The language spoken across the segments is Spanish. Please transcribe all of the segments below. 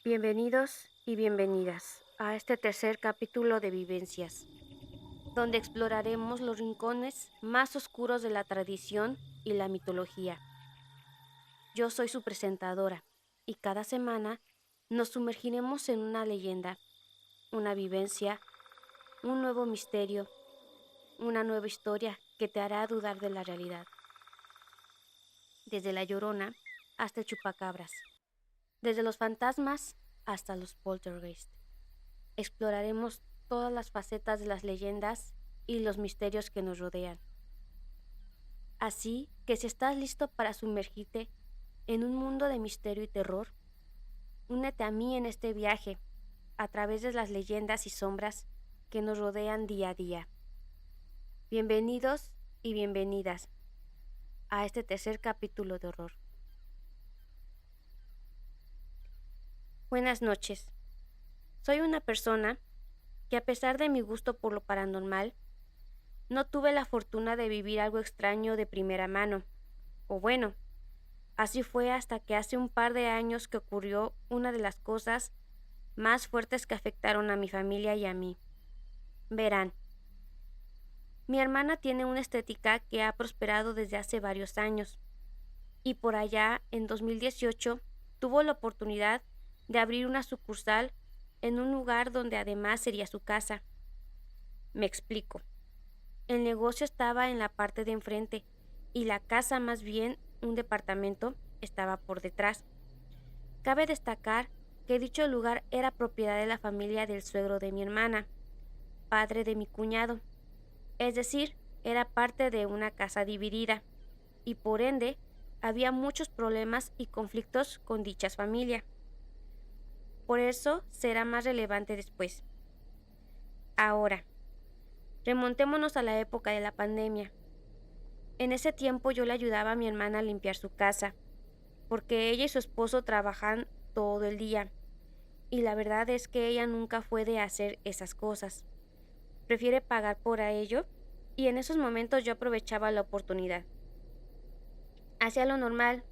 Bienvenidos y bienvenidas a este tercer capítulo de Vivencias, donde exploraremos los rincones más oscuros de la tradición y la mitología. Yo soy su presentadora y cada semana nos sumergiremos en una leyenda, una vivencia, un nuevo misterio, una nueva historia que te hará dudar de la realidad. Desde la Llorona hasta el Chupacabras, desde los fantasmas hasta los poltergeist. Exploraremos todas las facetas de las leyendas y los misterios que nos rodean. Así que si estás listo para sumergirte en un mundo de misterio y terror, únete a mí en este viaje a través de las leyendas y sombras que nos rodean día a día. Bienvenidos y bienvenidas a este tercer capítulo de horror. Buenas noches. Soy una persona que, a pesar de mi gusto por lo paranormal, no tuve la fortuna de vivir algo extraño de primera mano. O bueno, así fue hasta que hace un par de años que ocurrió una de las cosas más fuertes que afectaron a mi familia y a mí. Verán, mi hermana tiene una estética que ha prosperado desde hace varios años, y por allá, en 2018, tuvo la oportunidad de abrir una sucursal en un lugar donde además sería su casa. Me explico. El negocio estaba en la parte de enfrente y la casa, más bien un departamento, estaba por detrás. Cabe destacar que dicho lugar era propiedad de la familia del suegro de mi hermana, padre de mi cuñado. Es decir, era parte de una casa dividida y por ende había muchos problemas y conflictos con dicha familia. Por eso será más relevante después. Ahora, remontémonos a la época de la pandemia. En ese tiempo yo le ayudaba a mi hermana a limpiar su casa, porque ella y su esposo trabajan todo el día, y la verdad es que ella nunca fue de hacer esas cosas. Prefiere pagar por ello, y en esos momentos yo aprovechaba la oportunidad. Hacía lo normal: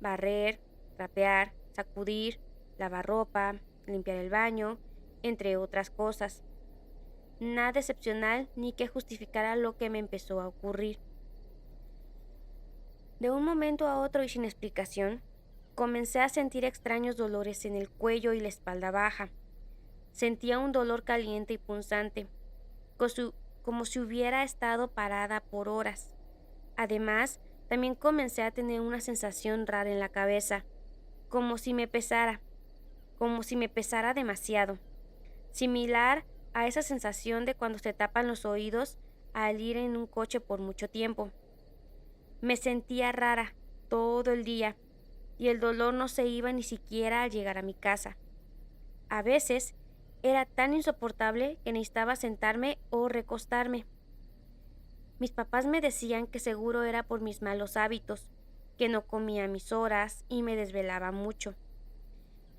barrer, trapear, sacudir, lavar ropa, limpiar el baño, entre otras cosas. Nada excepcional ni que justificara lo que me empezó a ocurrir. De un momento a otro y sin explicación, comencé a sentir extraños dolores en el cuello y la espalda baja. Sentía un dolor caliente y punzante, como si hubiera estado parada por horas. Además, también comencé a tener una sensación rara en la cabeza, como si me pesara demasiado, similar a esa sensación de cuando se tapan los oídos al ir en un coche por mucho tiempo. Me sentía rara todo el día y el dolor no se iba ni siquiera al llegar a mi casa. A veces era tan insoportable que necesitaba sentarme o recostarme. Mis papás me decían que seguro era por mis malos hábitos, que no comía a mis horas y me desvelaba mucho.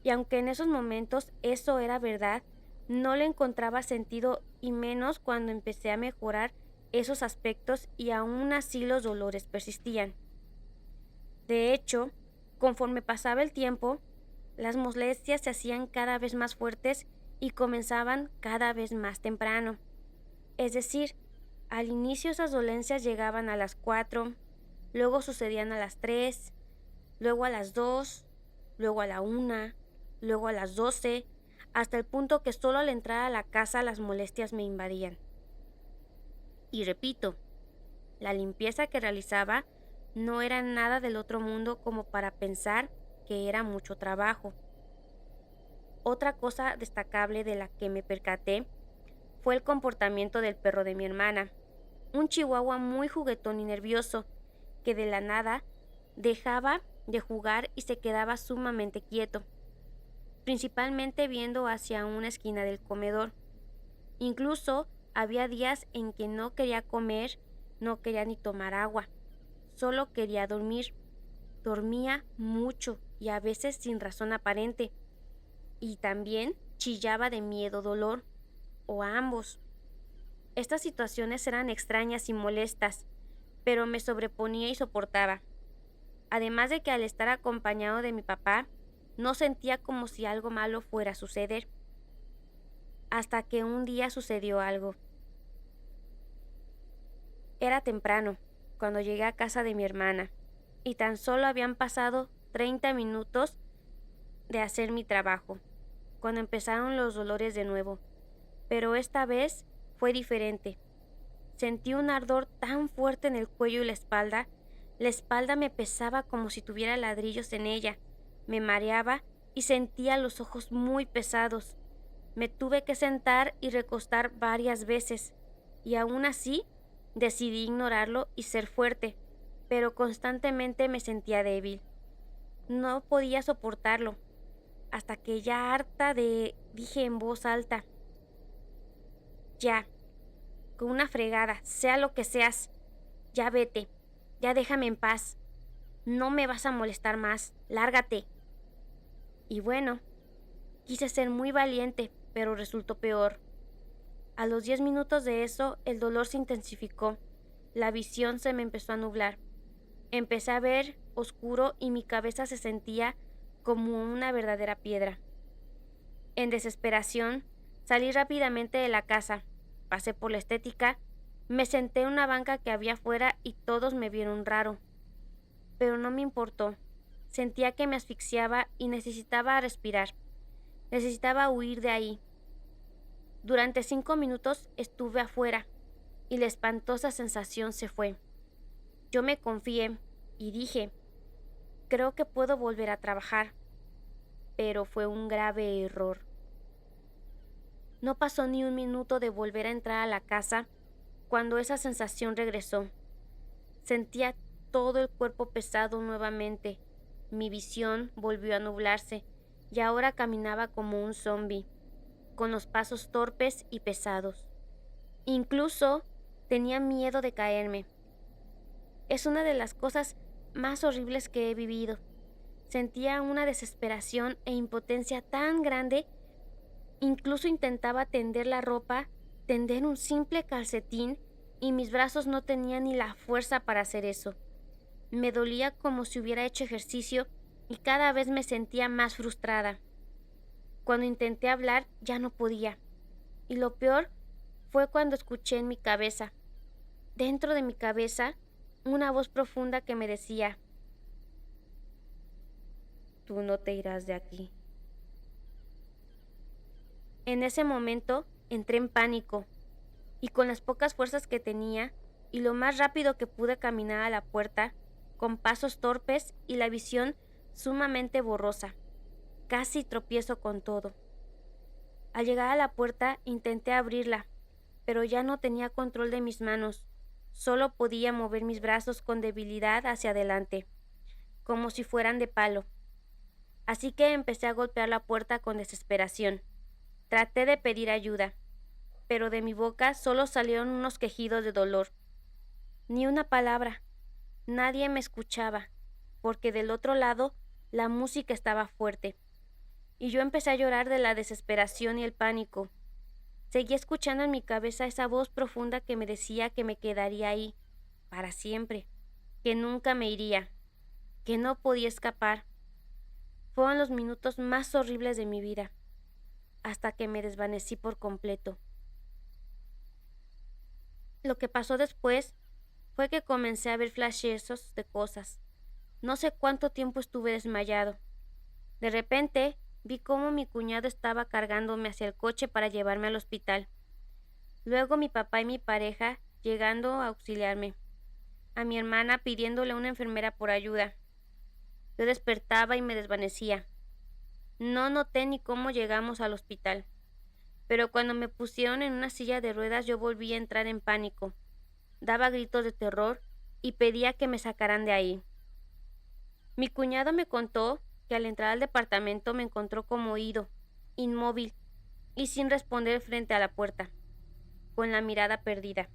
Y aunque en esos momentos eso era verdad, no le encontraba sentido, y menos cuando empecé a mejorar esos aspectos y aún así los dolores persistían. De hecho, conforme pasaba el tiempo, las molestias se hacían cada vez más fuertes y comenzaban cada vez más temprano. Es decir, al inicio esas dolencias llegaban a las 4, luego sucedían a las 3, luego a las 2, luego a la 1, luego a las 12, hasta el punto que solo al entrar a la casa las molestias me invadían. Y repito, la limpieza que realizaba no era nada del otro mundo como para pensar que era mucho trabajo. Otra cosa destacable de la que me percaté fue el comportamiento del perro de mi hermana, un chihuahua muy juguetón y nervioso, que de la nada dejaba de jugar y se quedaba sumamente quieto, principalmente viendo hacia una esquina del comedor. Incluso había días en que no quería comer, no quería ni tomar agua, solo quería dormir. Dormía mucho y a veces sin razón aparente, y también chillaba de miedo, dolor, o a ambos. Estas situaciones eran extrañas y molestas, pero me sobreponía y soportaba. Además de que al estar acompañado de mi papá, No sentía como si algo malo fuera a suceder. Hasta que un día sucedió algo. Era temprano, cuando llegué a casa de mi hermana, y tan solo habían pasado 30 minutos de hacer mi trabajo, cuando empezaron los dolores de nuevo. Pero esta vez fue diferente. Sentí un ardor tan fuerte en el cuello y la espalda me pesaba como si tuviera ladrillos en ella, me mareaba y sentía los ojos muy pesados. Me tuve que sentar y recostar varias veces, y aún así decidí ignorarlo y ser fuerte, pero constantemente me sentía débil. No podía soportarlo, hasta que ya harta dije en voz alta: ya, con una fregada, sea lo que seas, ya vete, ya déjame en paz, no me vas a molestar más, lárgate. Y bueno, quise ser muy valiente, pero resultó peor. A los 10 minutos de eso, el dolor se intensificó, la visión se me empezó a nublar. Empecé a ver oscuro y mi cabeza se sentía como una verdadera piedra. En desesperación, salí rápidamente de la casa, pasé por la estética, me senté en una banca que había afuera y todos me vieron raro. Pero no me importó. Sentía que me asfixiaba y necesitaba respirar. Necesitaba huir de ahí. Durante 5 minutos estuve afuera y la espantosa sensación se fue. Yo me confié y dije: creo que puedo volver a trabajar. Pero fue un grave error. No pasó ni un minuto de volver a entrar a la casa cuando esa sensación regresó. Sentía todo el cuerpo pesado nuevamente. Mi visión volvió a nublarse y ahora caminaba como un zombi, con los pasos torpes y pesados. Incluso tenía miedo de caerme. Es una de las cosas más horribles que he vivido. Sentía una desesperación e impotencia tan grande. Incluso intentaba tender la ropa, tender un simple calcetín, y mis brazos no tenían ni la fuerza para hacer eso. Me dolía como si hubiera hecho ejercicio y cada vez me sentía más frustrada. Cuando intenté hablar ya no podía. Y lo peor fue cuando escuché en mi cabeza, dentro de mi cabeza, una voz profunda que me decía: tú no te irás de aquí. En ese momento entré en pánico y con las pocas fuerzas que tenía y lo más rápido que pude caminar a la puerta, con pasos torpes y la visión sumamente borrosa. Casi tropiezo con todo. Al llegar a la puerta intenté abrirla, pero ya no tenía control de mis manos. Solo podía mover mis brazos con debilidad hacia adelante, como si fueran de palo. Así que empecé a golpear la puerta con desesperación. Traté de pedir ayuda, pero de mi boca solo salieron unos quejidos de dolor. Ni una palabra. Nadie me escuchaba, porque del otro lado la música estaba fuerte. Y yo empecé a llorar de la desesperación y el pánico. Seguí escuchando en mi cabeza esa voz profunda que me decía que me quedaría ahí, para siempre, que nunca me iría, que no podía escapar. Fueron los minutos más horribles de mi vida, hasta que me desvanecí por completo. Lo que pasó después fue que comencé a ver flashazos de cosas. No sé cuánto tiempo estuve desmayado. De repente vi cómo mi cuñado estaba cargándome hacia el coche para llevarme al hospital. Luego mi papá y mi pareja llegando a auxiliarme. A mi hermana pidiéndole a una enfermera por ayuda. Yo despertaba y me desvanecía. No noté ni cómo llegamos al hospital. Pero cuando me pusieron en una silla de ruedas yo volví a entrar en pánico. Daba gritos de terror y pedía que me sacaran de ahí. Mi cuñado me contó que al entrar al departamento me encontró conmovido, inmóvil y sin responder frente a la puerta, con la mirada perdida.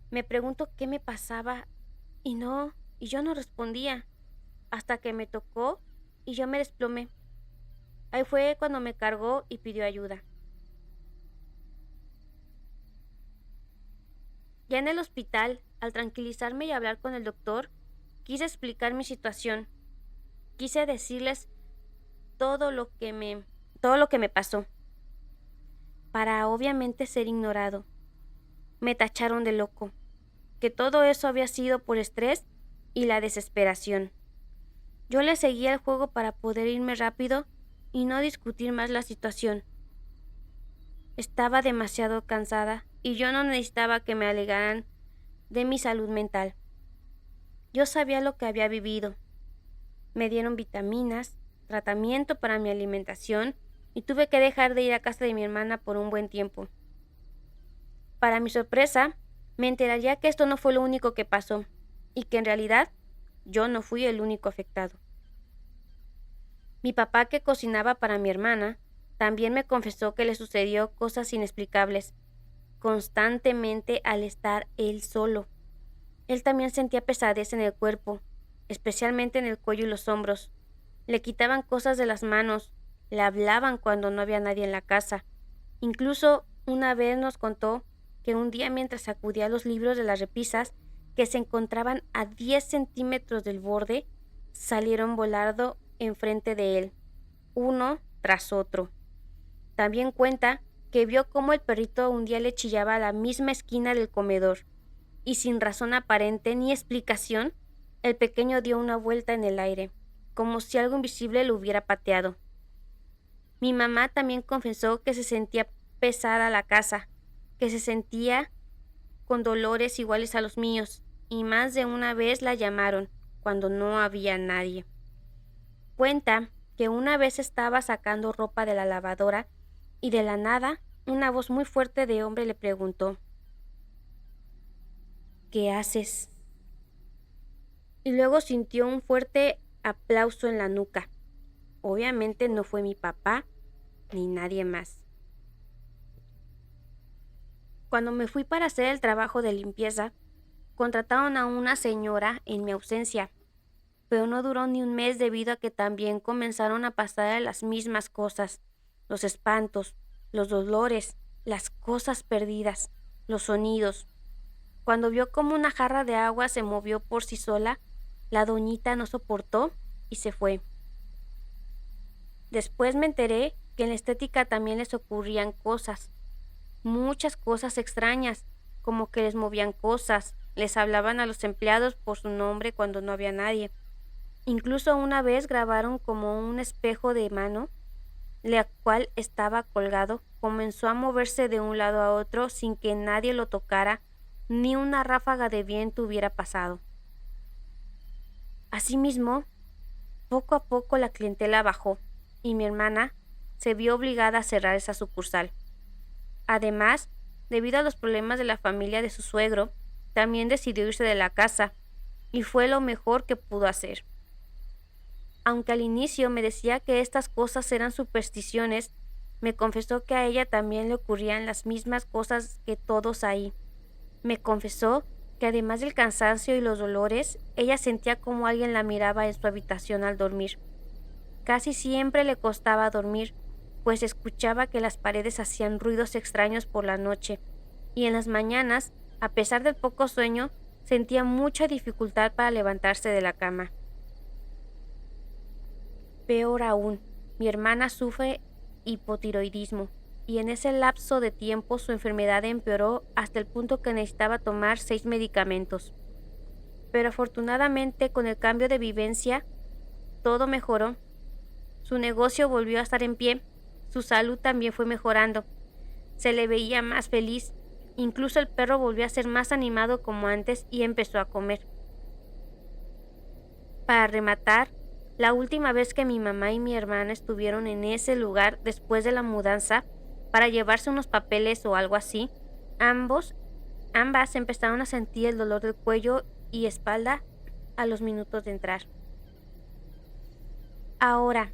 Me preguntó qué me pasaba y yo no respondía, hasta que me tocó y yo me desplomé. Ahí fue cuando me cargó y pidió ayuda. Ya en el hospital, al tranquilizarme y hablar con el doctor, quise explicar mi situación. Quise decirles todo lo que me pasó, para obviamente ser ignorado. Me tacharon de loco, que todo eso había sido por estrés y la desesperación. Yo le seguía el juego para poder irme rápido y no discutir más la situación. Estaba demasiado cansada y yo no necesitaba que me alegaran de mi salud mental. Yo sabía lo que había vivido. Me dieron vitaminas, tratamiento para mi alimentación y tuve que dejar de ir a casa de mi hermana por un buen tiempo. Para mi sorpresa, me enteraría que esto no fue lo único que pasó y que en realidad yo no fui el único afectado. Mi papá, que cocinaba para mi hermana, también me confesó que le sucedió cosas inexplicables constantemente al estar él solo. Él también sentía pesadez en el cuerpo, especialmente en el cuello y los hombros. Le quitaban cosas de las manos, le hablaban cuando no había nadie en la casa. Incluso una vez nos contó que un día, mientras sacudía los libros de las repisas, que se encontraban a 10 centímetros del borde, salieron volando enfrente de él, uno tras otro. También cuenta que vio cómo el perrito un día le chillaba a la misma esquina del comedor, y sin razón aparente ni explicación, el pequeño dio una vuelta en el aire, como si algo invisible lo hubiera pateado. Mi mamá también confesó que se sentía pesada la casa, que se sentía con dolores iguales a los míos, y más de una vez la llamaron cuando no había nadie. Cuenta que una vez estaba sacando ropa de la lavadora y de la nada una voz muy fuerte de hombre le preguntó: ¿qué haces? Y luego sintió un fuerte aplauso en la nuca. Obviamente no fue mi papá ni nadie más. Cuando me fui para hacer el trabajo de limpieza, contrataron a una señora en mi ausencia, pero no duró ni un mes debido a que también comenzaron a pasar las mismas cosas: los espantos, los dolores, las cosas perdidas, los sonidos. Cuando vio cómo una jarra de agua se movió por sí sola, la doñita no soportó y se fue. Después me enteré que en la estética también les ocurrían cosas, muchas cosas extrañas, como que les movían cosas, les hablaban a los empleados por su nombre cuando no había nadie. Incluso una vez grabaron como un espejo de mano, la cual estaba colgado, comenzó a moverse de un lado a otro sin que nadie lo tocara, ni una ráfaga de viento hubiera pasado. Asimismo, poco a poco la clientela bajó y mi hermana se vio obligada a cerrar esa sucursal. Además, debido a los problemas de la familia de su suegro, también decidió irse de la casa, y fue lo mejor que pudo hacer. Aunque al inicio me decía que estas cosas eran supersticiones, me confesó que a ella también le ocurrían las mismas cosas que todos ahí. Me confesó que además del cansancio y los dolores, ella sentía como alguien la miraba en su habitación al dormir. Casi siempre le costaba dormir, pues escuchaba que las paredes hacían ruidos extraños por la noche, y en las mañanas, a pesar del poco sueño, sentía mucha dificultad para levantarse de la cama. Peor aún, mi hermana sufre hipotiroidismo, y en ese lapso de tiempo su enfermedad empeoró hasta el punto que necesitaba tomar 6 medicamentos. Pero afortunadamente, con el cambio de vivencia, todo mejoró. Su negocio volvió a estar en pie, su salud también fue mejorando. Se le veía más feliz, incluso el perro volvió a ser más animado como antes y empezó a comer. Para rematar, la última vez que mi mamá y mi hermana estuvieron en ese lugar después de la mudanza para llevarse unos papeles o algo así, ambas empezaron a sentir el dolor del cuello y espalda a los minutos de entrar. Ahora,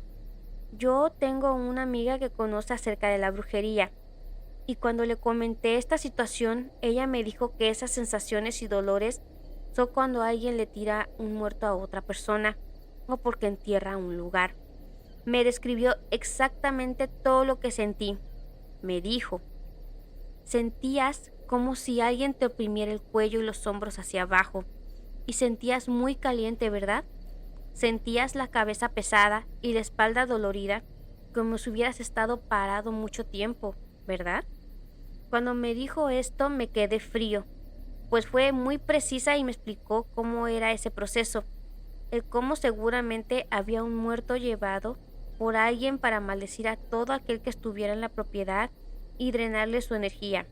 yo tengo una amiga que conoce acerca de la brujería, y cuando le comenté esta situación, ella me dijo que esas sensaciones y dolores son cuando alguien le tira un muerto a otra persona o porque entierra un lugar. Me describió exactamente todo lo que sentí. Me dijo: sentías como si alguien te oprimiera el cuello y los hombros hacia abajo, y sentías muy caliente, ¿verdad? sentías la cabeza pesada y la espalda dolorida, como si hubieras estado parado mucho tiempo, ¿verdad? Cuando me dijo esto me quedé frío, pues fue muy precisa y me explicó cómo era ese proceso, el cómo seguramente había un muerto llevado por alguien para maldecir a todo aquel que estuviera en la propiedad y drenarle su energía,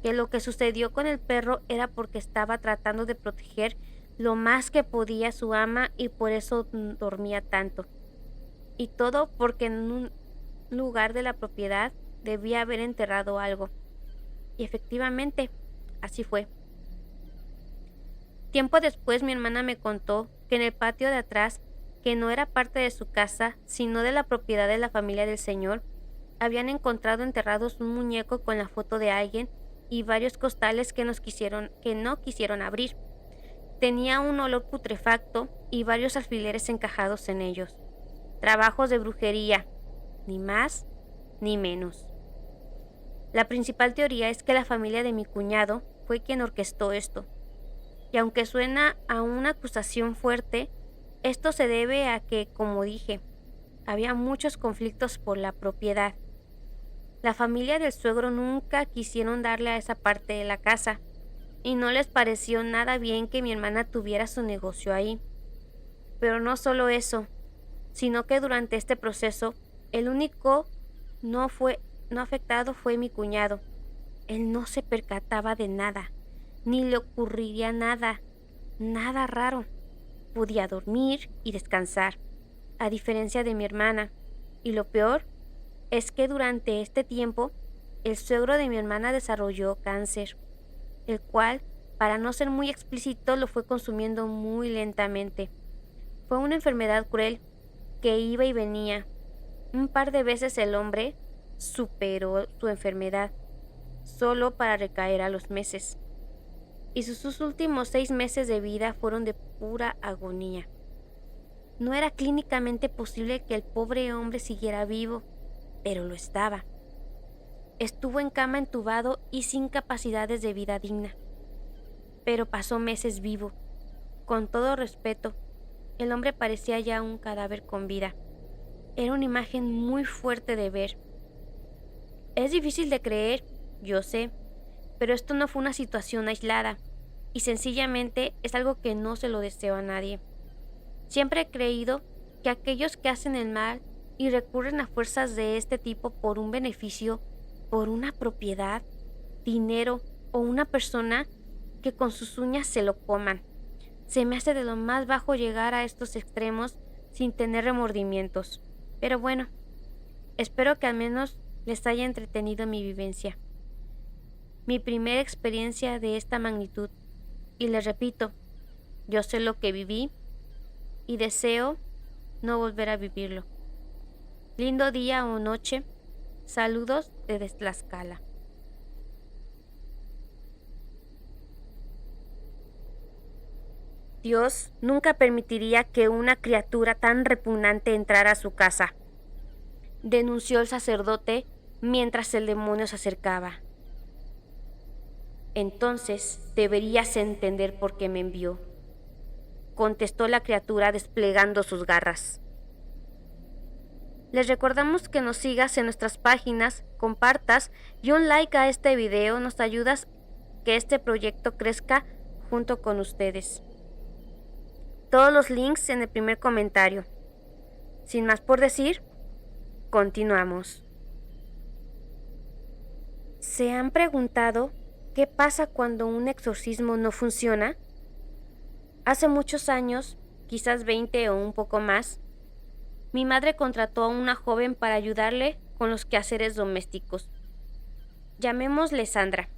que lo que sucedió con el perro era porque estaba tratando de proteger lo más que podía a su ama y por eso dormía tanto. Y todo porque en un lugar de la propiedad debía haber enterrado algo. Y efectivamente, así fue. Tiempo después mi hermana me contó que en el patio de atrás, que no era parte de su casa, sino de la propiedad de la familia del señor, habían encontrado enterrados un muñeco con la foto de alguien y varios costales que no quisieron abrir. Tenía un olor putrefacto y varios alfileres encajados en ellos. Trabajos de brujería, ni más ni menos. La principal teoría es que la familia de mi cuñado fue quien orquestó esto. Y aunque suena a una acusación fuerte, esto se debe a que, como dije, había muchos conflictos por la propiedad. La familia del suegro nunca quisieron darle a esa parte de la casa, y no les pareció nada bien que mi hermana tuviera su negocio ahí. Pero no solo eso, sino que durante este proceso, el único no afectado fue mi cuñado. Él no se percataba de nada, ni le ocurriría nada, nada raro. Podía dormir y descansar, a diferencia de mi hermana. Y lo peor es que durante este tiempo, el suegro de mi hermana desarrolló cáncer, el cual, para no ser muy explícito, lo fue consumiendo muy lentamente. Fue una enfermedad cruel que iba y venía. Un par de veces el hombre superó su enfermedad, solo para recaer a los meses. Y sus últimos 6 meses de vida fueron de pura agonía. No era clínicamente posible que el pobre hombre siguiera vivo, pero lo estaba. Estuvo en cama entubado y sin capacidades de vida digna. Pero pasó meses vivo. Con todo respeto, el hombre parecía ya un cadáver con vida. Era una imagen muy fuerte de ver. Es difícil de creer, yo sé, pero esto no fue una situación aislada, y sencillamente es algo que no se lo deseo a nadie. Siempre he creído que aquellos que hacen el mal y recurren a fuerzas de este tipo por un beneficio, por una propiedad, dinero o una persona, que con sus uñas se lo coman. Se me hace de lo más bajo llegar a estos extremos sin tener remordimientos. Pero bueno, espero que al menos les haya entretenido mi vivencia. Mi primera experiencia de esta magnitud. Y les repito, yo sé lo que viví y deseo no volver a vivirlo. Lindo día o noche. Saludos desde Tlaxcala. Dios nunca permitiría que una criatura tan repugnante entrara a su casa, denunció el sacerdote mientras el demonio se acercaba. Entonces deberías entender por qué me envió, contestó la criatura desplegando sus garras. Les recordamos que nos sigas en nuestras páginas, compartas y un like a este video nos ayudas que este proyecto crezca junto con ustedes. Todos los links en el primer comentario. Sin más por decir, continuamos. ¿Se han preguntado qué pasa cuando un exorcismo no funciona? Hace muchos años, quizás 20 o un poco más, mi madre contrató a una joven para ayudarle con los quehaceres domésticos. Llamémosle Sandra.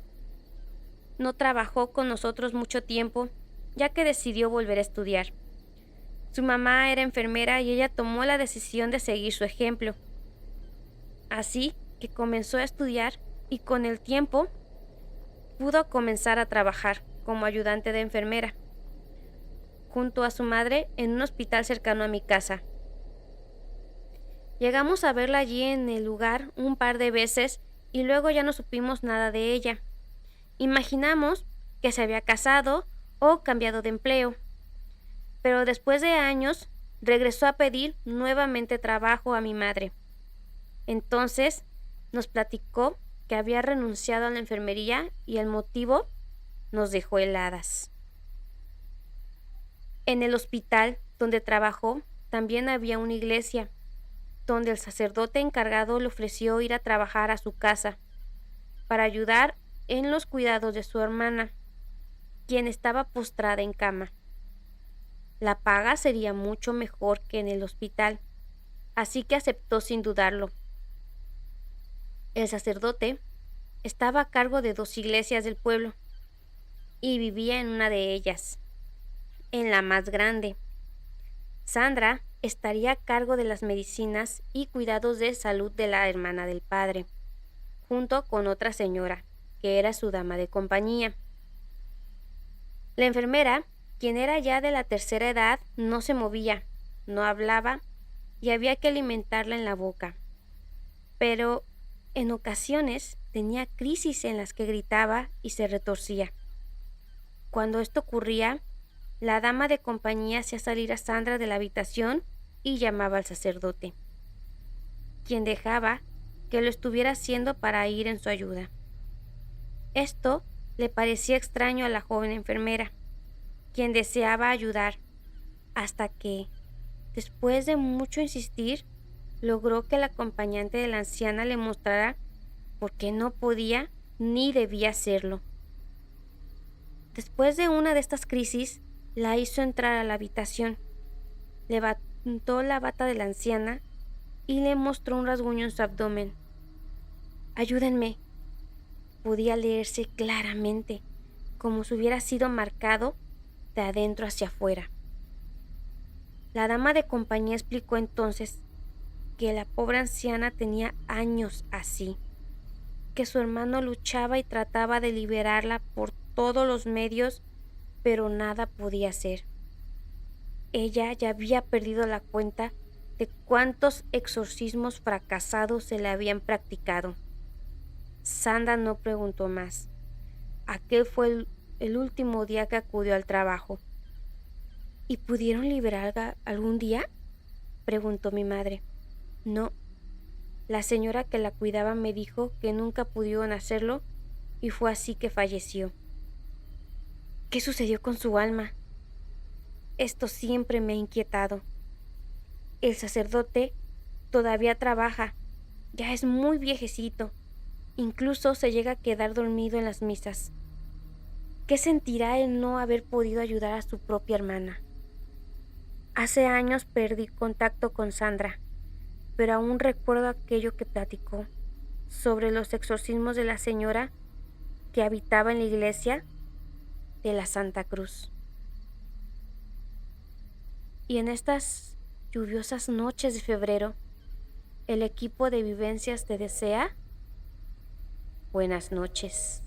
No trabajó con nosotros mucho tiempo, ya que decidió volver a estudiar. Su mamá era enfermera y ella tomó la decisión de seguir su ejemplo. Así que comenzó a estudiar y con el tiempo pudo comenzar a trabajar como ayudante de enfermera, junto a su madre en un hospital cercano a mi casa. Llegamos a verla allí en el lugar un par de veces y luego ya no supimos nada de ella. Imaginamos que se había casado o cambiado de empleo. pero después de años regresó a pedir nuevamente trabajo a mi madre. Entonces nos platicó que había renunciado a la enfermería y el motivo nos dejó heladas. En el hospital donde trabajó también había una iglesia, donde el sacerdote encargado le ofreció ir a trabajar a su casa para ayudar en los cuidados de su hermana, quien estaba postrada en cama. La paga sería mucho mejor que en el hospital, así que aceptó sin dudarlo. El sacerdote estaba a cargo de 2 iglesias del pueblo y vivía en una de ellas, en la más grande. Sandra estaría a cargo de las medicinas y cuidados de salud de la hermana del padre, junto con otra señora, que era su dama de compañía. La enfermera, quien era ya de la tercera edad, no se movía, no hablaba y había que alimentarla en la boca. Pero en ocasiones tenía crisis en las que gritaba y se retorcía. Cuando esto ocurría, la dama de compañía hacía salir a Sandra de la habitación y llamaba al sacerdote, quien dejaba que lo estuviera haciendo para ir en su ayuda. Esto le parecía extraño a la joven enfermera, quien deseaba ayudar, hasta que, después de mucho insistir, logró que el acompañante de la anciana le mostrara por qué no podía ni debía hacerlo. Después de una de estas crisis, la hizo entrar a la habitación, levantó la bata de la anciana y le mostró un rasguño en su abdomen. «Ayúdenme». Podía leerse claramente, como si hubiera sido marcado de adentro hacia afuera. La dama de compañía explicó entonces que la pobre anciana tenía años así, que su hermano luchaba y trataba de liberarla por todos los medios, pero nada podía hacer. Ella ya había perdido la cuenta de cuántos exorcismos fracasados se le habían practicado. Sandra no preguntó más. Aquel fue el último día que acudió al trabajo. ¿Y pudieron liberarla algún día?, preguntó mi madre. No. La señora que la cuidaba me dijo que nunca pudieron hacerlo y fue así que falleció. ¿Qué sucedió con su alma? Esto siempre me ha inquietado. El sacerdote todavía trabaja, ya es muy viejecito, incluso se llega a quedar dormido en las misas. ¿Qué sentirá el no haber podido ayudar a su propia hermana? Hace años perdí contacto con Sandra, pero aún recuerdo aquello que platicó sobre los exorcismos de la señora que habitaba en la iglesia de la Santa Cruz. Y en estas lluviosas noches de febrero, el equipo de vivencias te desea buenas noches.